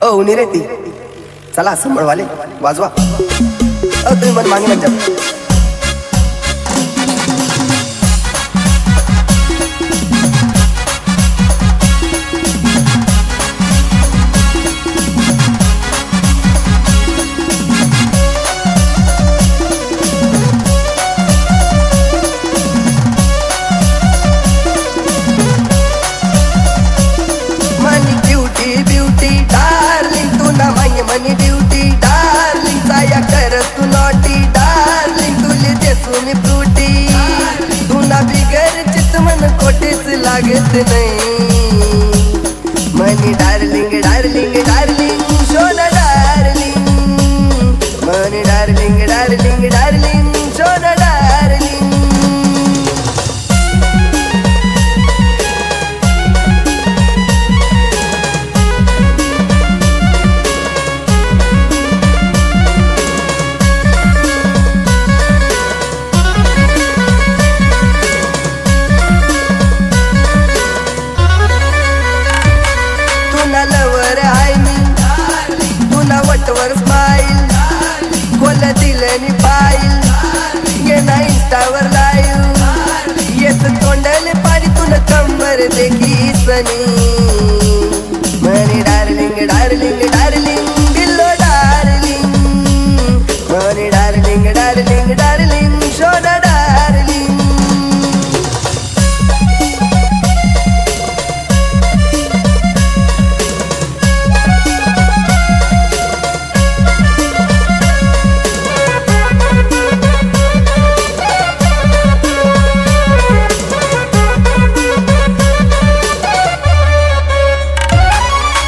ओ निरेती चला संभळवाले वाजवा तुम्ही मन मागे ना जब मनी ब्यूटी डार्लिंग साया कर तू नॉटी डार्लिंग तुले देसू मी फ्रूटी तू ना बिगर चित मन कोटेच लागत नाही मनी डार्लिंग डार्लिंग डार्लिंग सोना डार्लिंग मनी डार्लिंग डार्लिंग डार्लिंग सोना डार्लिंग लवर आहे मी तुला वटवर स्माईल खोल दिलनी पाईल ये ना इंस्टावर लाईव्ह येत तोंडले पाणी तुला कंबर देखी सनी मनी डार्लिंग डार्लिंग डार्लिंग बिल्लो डार्लिंग मनी डार्लिंग डार्लिंग डार्लिंग सोना डार्लिंग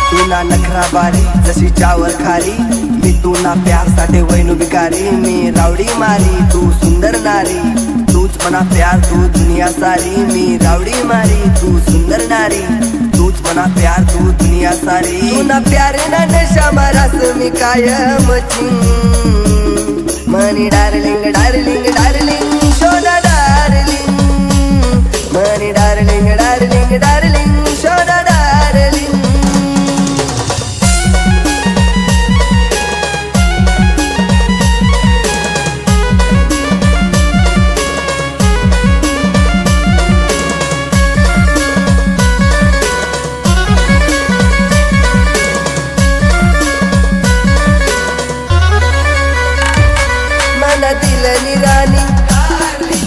तुला नखरा बारी जशी चावर खारी मी तुला प्यार साठी वैनु बिकारी मी रावडी मारी तू सुंदर नारी तूच मना प्यार तू दुनिया सारी मी रावडी मारी तू सुंदर नारी तूच मना प्यार तू दुनिया सारी तू ना प्यारे ना नशा मारास मी कायम मनी डार्लिंग डार्लिंग डार्लिंग सोना डार्लिंग मनी डार्लिंग डार्लिंग डार्लिंग सोना डार्लिंग दिलनी राणी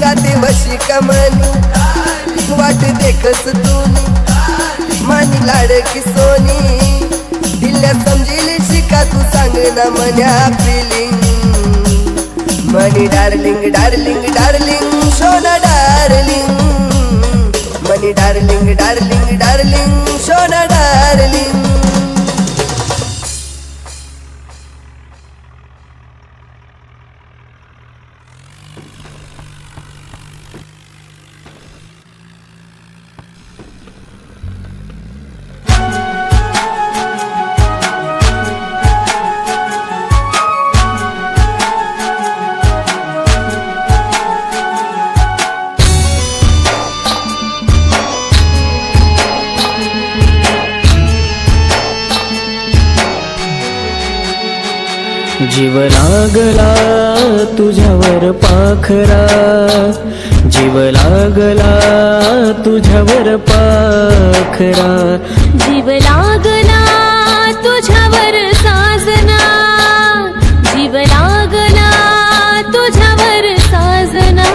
गाते वशी कमनी वाट देखस तूनी मानी लाडकी सोनी दिल्या समजिली शिका तू सांग ना मन्या फिलिंग मनी डार्लिंग डार्लिंग डार्लिंग सोना डार्लिंग मनी डार्लिंग डार्लिंग डार्लिंग सोना डार्लिंग जीव लागला तुझ्यावर पाखरा जीव लागला तुझ्यावर पाखरा जीव लागला तुझ्यावर साजना जीव लागला तुझ्यावर साजना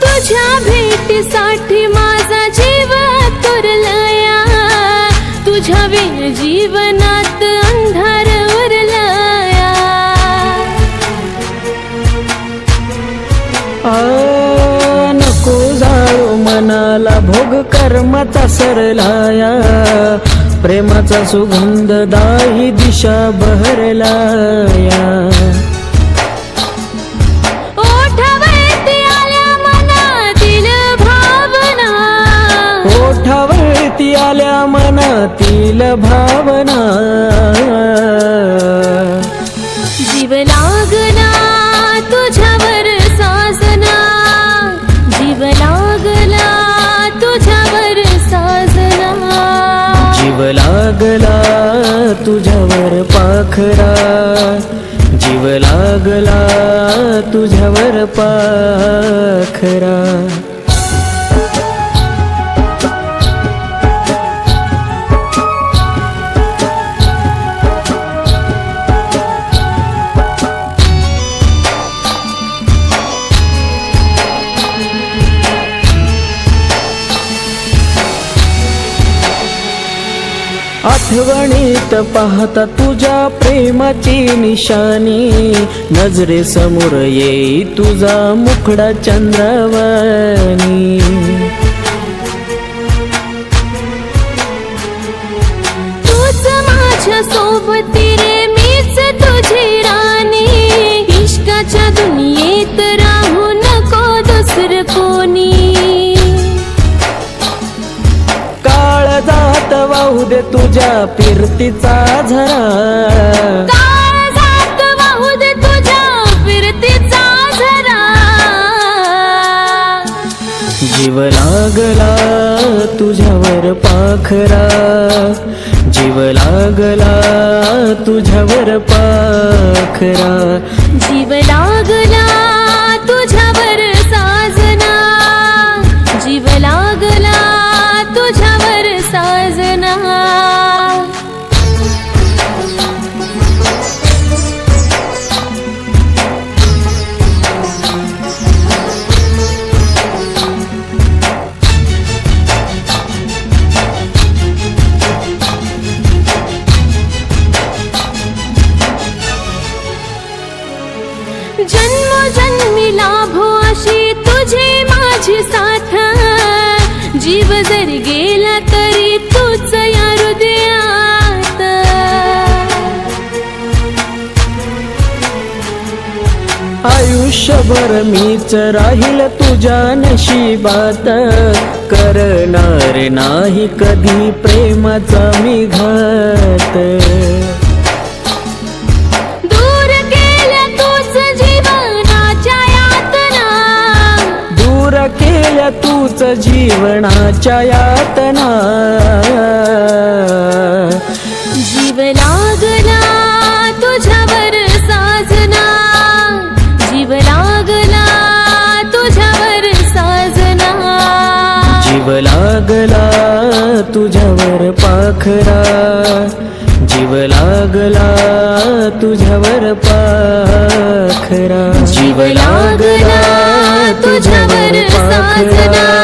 तुझ्या भेटीसाठी माझा जीव तुरलया तुझ्या बिन जीवनात अंधार उरलया नको जाळू मनाला भोग कर्माचा सरलाया प्रेमाचा सुगंध दाही दिशा बहरलाया ओठवरती आल्या मनातील भावना ओठावरती आल्या मनातील भावना, जीव लागला तुझ्यावर साजना, जीव लागला तुझ्यावर साजना, जीव लागला तुझ्यावर पाखरा, जीव लागला तुझ्यावर पाखरा. आठवणीत पाहता तुझ्या प्रेमाची निशाणी, नजरेसमोर येई तुझा मुखडा चंद्रावाणी. तूच माझ्या सोबती रे, मीच तुझी राणी, इश्काच्या दुनियेत राहू नको दुसरं कोणी. काळजात वाहू दे तुझ्या फिरतीचा झरा, काळजात वाहू दे तुझ्या फिरतीचा झरा. जीव लागला तुझ्यावर पाखरा, जीव लागला तुझ्यावर पाखरा, जीव लागला तुझ्यावर साजना, जीव लागला तुझ्यावर साजना. जन्मोजन्मी लाभो अशी तुझी माझी साथ, जीव जर गेला तरी तूच या हृदयात. आयुष्यभर मीच राहील तुझ्या नशिबात, करणार नाही कधी प्रेमाचा मी घात. दूर केल्या तूच जीवनाच्या यातना, दूर केल्या तूच जीवनाच्या यातना. जीव लागला तुझ्यावर साजना, जीव लागला तुझ्यावर साजना, जीव लागला तुझ्यावर पाखरा, जीव लागला तुझ्यावर पाखरा, जीव लागला तुझ्यावर साजना.